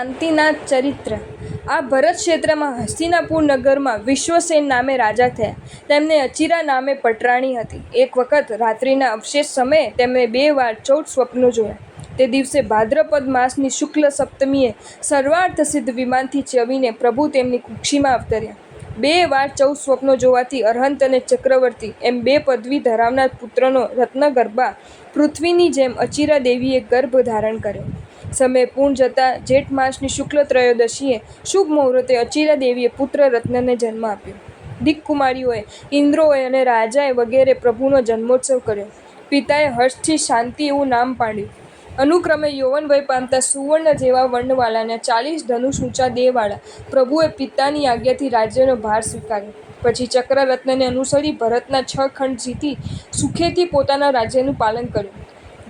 શાંતિનાથ ચરિત્ર. આ ભરત ક્ષેત્રમાં હસ્તિનાપુર નગરમાં વિશ્વસેન નામે રાજા થયા. તેમને અચિરા નામે પટરાણી હતી. એક વખત રાત્રિના અવશેષ સમયે તેમણે 2 વાર 14 સ્વપ્નો જોયા. તે દિવસે ભાદ્રપદ માસની શુક્લ સપ્તમીએ સર્વાર્થ સિદ્ધ વિમાનથી ચવીને પ્રભુ તેમની કુક્ષીમાં અવતર્યા. 2 વાર 14 સ્વપ્નો જોવાથી અરહંત અને ચક્રવર્તી એમ 2 પદવી ધરાવનાર પુત્રનો રત્નગર્ભા પૃથ્વીની જેમ અચિરા દેવીએ ગર્ભ ધારણ કર્યો. સમય પૂર્ણ જતાં જેઠ માસની શુક્લ ત્રયોદશીએ શુભ મુહૂર્તે અચિરા દેવીએ પુત્ર રત્નને જન્મ આપ્યો. દિક્કુમારીઓએ, ઇન્દ્રોએ અને રાજાએ વગેરે પ્રભુનો જન્મોત્સવ કર્યો. પિતાએ હર્ષથી શાંતિ એવું નામ પાડ્યું. અનુક્રમે યૌવન વય પામતા સુવર્ણ જેવા વર્ણવાળાના 40 ધનુષ ઊંચા દેહવાળા પ્રભુએ પિતાની આજ્ઞાથી રાજ્યનો ભાર સ્વીકાર્યો. પછી ચક્રરત્નને અનુસરી ભરતના 6 ખંડ જીતી સુખેથી પોતાના રાજ્યનું પાલન કર્યું.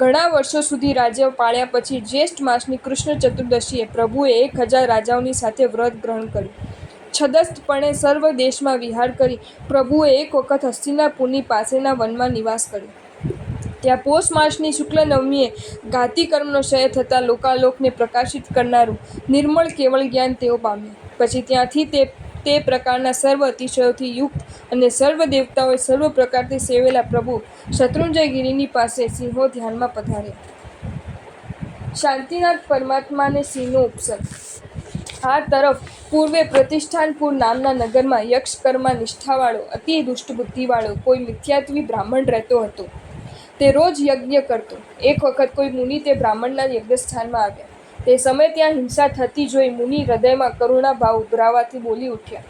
ઘણા વર્ષો સુધી રાજ્ય પાળ્યા પછી જ્યેષ્ઠ માસની કૃષ્ણ ચતુર્દશીએ પ્રભુએ 1000 રાજાઓની સાથે વ્રત ગ્રહણ કર્યું. છદસ્થપણે સર્વ દેશમાં વિહાર કરી પ્રભુએ એક વખત હસ્તિનાપુરની પાસેના વનમાં નિવાસ કર્યો. ત્યાં પોષ માસની શુક્લ નવમીએ ઘાતી કર્મનો ક્ષય થતાં લોકાલોકને પ્રકાશિત કરનારું નિર્મળ કેવળ જ્ઞાન તેઓ પામ્યા. પછી ત્યાંથી તે પ્રકારના સર્વ અતિશયોથી યુક્ત અને સર્વ દેવતાઓએ સર્વ પ્રકારથી સેવેલા પ્રભુ શત્રુંજયગીરીની પાસે સિંહો ધ્યાનમાં પધાર્યા. શાંતિનાથ પરમાત્માને સિંહનો ઉપસર્ગ. આ તરફ પૂર્વે પ્રતિષ્ઠાનપુર નામના નગરમાં યક્ષકર્મા નિષ્ઠાવાળો અતિ દુષ્ટ બુદ્ધિવાળો કોઈ મિથ્યાત્વી બ્રાહ્મણ રહેતો હતો. તે રોજ યજ્ઞ કરતો. એક વખત કોઈ મુનિ તે બ્રાહ્મણના યજ્ઞસ્થાનમાં આવ્યા. તે સમયે ત્યાં હિંસા થતી જોઈ મુનિ હૃદયમાં કરુણાભાવ ઉભરાવાથી બોલી ઉઠ્યા,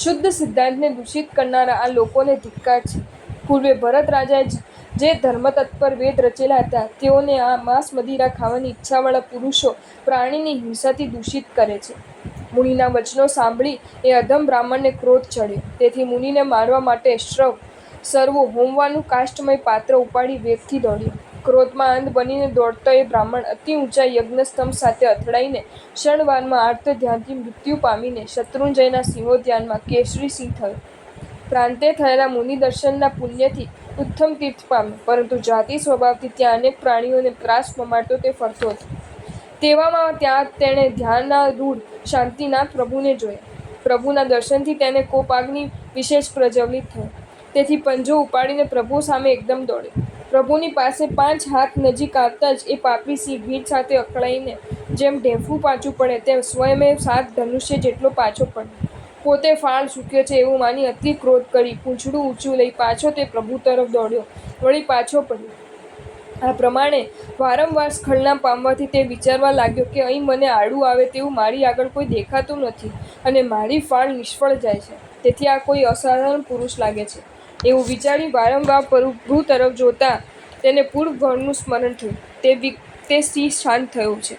શુદ્ધ સિદ્ધાંતને દૂષિત કરનારા આ લોકોને ધિક્કાર છે. પૂર્વે ભરત રાજાએ જે ધર્મતત્પર વેદ રચેલા હતા તેઓને આ માંસ મદિરા ખાવાની ઈચ્છાવાળા પુરુષો પ્રાણીની હિંસાથી દૂષિત કરે છે. મુનિના વચનો સાંભળી એ અધમ બ્રાહ્મણને ક્રોધ ચડ્યો. તેથી મુનિને મારવા માટે શ્રવ સર્વો હોમવાનું કાષ્ટમય પાત્ર ઉપાડી વેગથી દોડ્યો. ક્રોધમાં અંધ બનીને દોડતો એ બ્રાહ્મણ અતિ ઊંચા યજ્ઞસ્તંભ સાથે અથડાઈને ક્ષણવારમાં આર્ત ધ્યાનથી મૃત્યુ પામીને શત્રુંજયના સિંહોદ્યાનમાં કેસરી સિંહ થયો. પ્રાંતે થયેલા મુનિ દર્શનના પુણ્યથી ઉત્તમ તીર્થ પામ્યો, પરંતુ જાતિ સ્વભાવથી ત્યાં અનેક પ્રાણીઓને ત્રાસ પમાડતો તે ફરતો હતો. તેવામાં ત્યાં તેણે ધ્યાનારૂઢ શાંતિનાથ પ્રભુને જોયા. પ્રભુના દર્શનથી તેને કોપાગ્નિ વિશેષ પ્રજ્વલિત થયો. તેથી પંજો ઉપાડીને પ્રભુ સામે એકદમ દોડ્યો. પ્રભુની પાસે 5 હાથ નજીક આવતા જ એ પાપી સિંહ ભીડ સાથે અકળાઈને જેમ ઢેફું પાછું પડે તેમ સ્વયંએ 7 ધનુષ્ય જેટલો પાછો પડ્યો. પોતે ફાળ ચૂક્યો છે એવું માની અતિ ક્રોધ કરી પૂંછડું ઊંચું લઈ પાછો તે પ્રભુ તરફ દોડ્યો, વળી પાછો પડ્યો. આ પ્રમાણે વારંવાર સ્ખલના પામવાથી તે વિચારવા લાગ્યો કે અહીં મને આડું આવે તેવું મારી આગળ કોઈ દેખાતું નથી અને મારી ફાળ નિષ્ફળ જાય છે. તેથી આ કોઈ અસાધારણ પુરુષ લાગે છે. એવું વિચારી વારંવાર પ્રભુ તરફ જોતા તેને પૂર્વ ભવનું સ્મરણ થયું. તે સિંહ શાંત થયો છે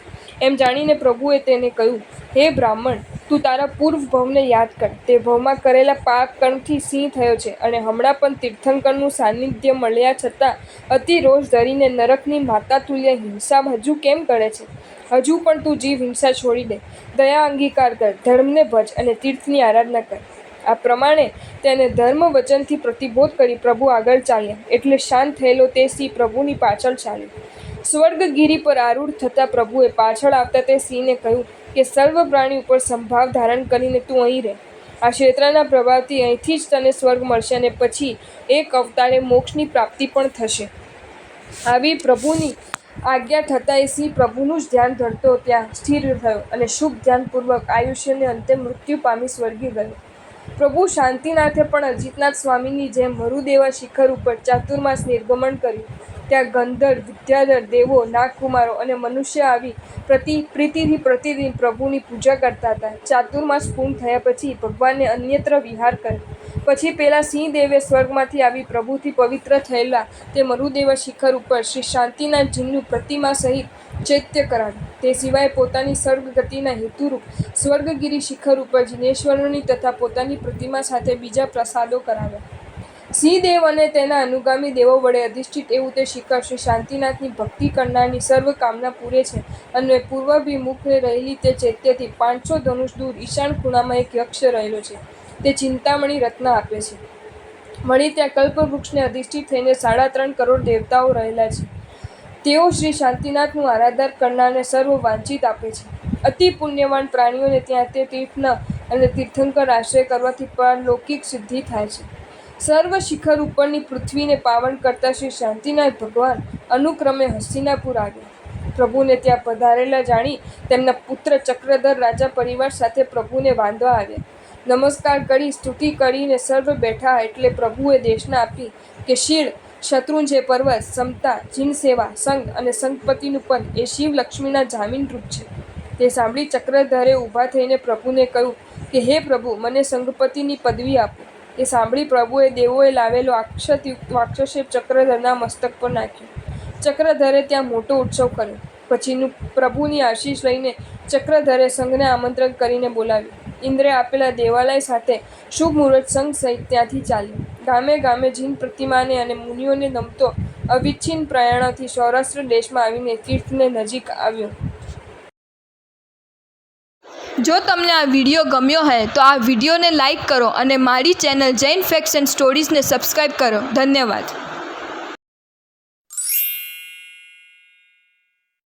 એમ જાણીને પ્રભુએ તેને કહ્યું, હે બ્રાહ્મણ, તું તારા પૂર્વ ભવને યાદ કર. તે ભવમાં કરેલા પાપ કર્મથી સિંહ થયો છે અને હમણાં પણ તીર્થંકરનું સાનિધ્ય મળ્યા છતાં અતિ રોષ ધરીને નરકની માતા તુલ્ય હિંસા હજુ કેમ કરે છે? હજુ પણ તું જીવ હિંસા છોડી દે, દયા અંગીકાર કર, ધર્મને ભજ અને તીર્થની આરાધના કર. આ પ્રમાણે તેને ધર્મ વચનથી પ્રતિબોધ કરી પ્રભુ આગળ ચાલ્યા. એટલે શાંત થયેલો તે સિંહ પ્રભુની પાછળ ચાલ્યો. સ્વર્ગગીરી પર આરૂઢ થતાં પ્રભુએ પાછળ આવતા તે સિંહને કહ્યું કે સર્વ પ્રાણી ઉપર સંભાવ ધારણ કરીને તું અહીં રહે. આ ક્ષેત્રના પ્રભાવથી અહીંથી જ તને સ્વર્ગ મળશે અને પછી એક અવતારે મોક્ષની પ્રાપ્તિ પણ થશે. આવી પ્રભુની આજ્ઞા થતાં એ સિંહ પ્રભુનું જ ધ્યાન ધરતો ત્યાં સ્થિર થયો અને શુભ ધ્યાનપૂર્વક આયુષ્યને અંતે મૃત્યુ પામી સ્વર્ગે ગયો. પ્રભુ શાંતિનાથે પણ અજીતનાથ સ્વામીની જેમ મરુદેવા શિખર ઉપર ચાતુર્માસ નિર્ગમન કર્યું. ત્યાં ગંધર્વ, વિદ્યાધર, દેવો, નાગકુમારો અને મનુષ્ય આવી પ્રીતિથી પ્રતિદિન પ્રભુની પૂજા કરતા હતા. ચાતુર્માસ પૂર્ણ થયા પછી ભગવાને અન્યત્ર વિહાર કર્યો. પછી પેલા સિંહદેવે સ્વર્ગમાંથી આવી પ્રભુથી પવિત્ર થયેલા તે મરુદેવા શિખર ઉપર શ્રી શાંતિનાથજીનું પ્રતિમા સહિત ચૈત્ય કરાવ્યું. તે સિવાય પોતાની સ્વર્ગગતિના હેતુરૂપ સ્વર્ગગીરી શિખર ઉપર જિનેશ્વરની તથા પોતાની પ્રતિમા સાથે બીજા પ્રસાદો કરાવ્યા. સિંહદેવ અને તેના અનુગામી દેવો વડે અધિષ્ઠિત એવું તે શિખર શ્રી શાંતિનાથની ભક્તિ કરનારની સર્વ કામના પૂરે છે. અને પૂર્વાભિમુખ રહેલી તે ચૈત્યથી 500 ધનુષ દૂર ઈશાન ખૂણામાં એક યક્ષ રહેલો છે. તે ચિંતામણી રત્ન આપે છે. વળી ત્યાં કલ્પવૃક્ષને અધિષ્ઠિત થઈને 3.5 કરોડ દેવતાઓ રહેલા છે. તેઓ શ્રી શાંતિનાથનું આરાધન કરનારને સર્વ વાંછિત આપે છે. અતિ પુણ્યવાન પ્રાણીઓને ત્યાં તે તીર્થના અને તીર્થંકર આશ્રય કરવાથી પારલૌકિક સિદ્ધિ થાય છે. સર્વ શિખર ઉપરની પૃથ્વીને પાવન કરતા શ્રી શાંતિનાથ ભગવાન અનુક્રમે હસ્તિનાપુર આવ્યા. પ્રભુને ત્યાં પધારેલા જાણી તેમના પુત્ર ચક્રધર રાજા પરિવાર સાથે પ્રભુને વાંધવા આવ્યા. નમસ્કાર કરી સ્તુતિ કરીને સર્વ બેઠા એટલે પ્રભુએ દેશના આપી કે શીળ, શત્રુંજય પર્વત, સમતા, જીનસેવા, સંગ અને સંગપતિનું પદ એ શિવ લક્ષ્મીના જામીનરૂપ છે. તે સાંભળી ચક્રધરે ઊભા થઈને પ્રભુને કહ્યું કે હે પ્રભુ, મને સંગપતિની પદવી આપો. તે સાંભળી પ્રભુએ દેવોએ લાવેલો અક્ષતયુક્ત વાક્ષશેપ ચક્રધરના મસ્તક પર નાખ્યો. ચક્રધરે ત્યાં મોટો ઉત્સવ કર્યો. પછીનું પ્રભુની આશીષ લઈને ચક્રધરે સંઘને આમંત્રણ કરીને બોલાવ્યું. ઇન્દ્રે આપેલા દેવાલય સાથે શુભ મુહૂર્ત સંઘ સહિત ત્યાંથી ચાલ્યો. ગામે ગામે જીન પ્રતિમાને અને મુનિઓને નમતો અવિચ્છિન્ન પ્રયાણોથી સૌરાષ્ટ્ર દેશમાં આવીને તીર્થને નજીક આવ્યો. જો તમને આ વિડીયો ગમ્યો હોય તો આ વિડીયોને લાઈક કરો અને મારી ચેનલ જૈન ફેક્ટ્સ એન્ડ સ્ટોરીઝને સબસ્ક્રાઈબ કરો. ધન્યવાદ.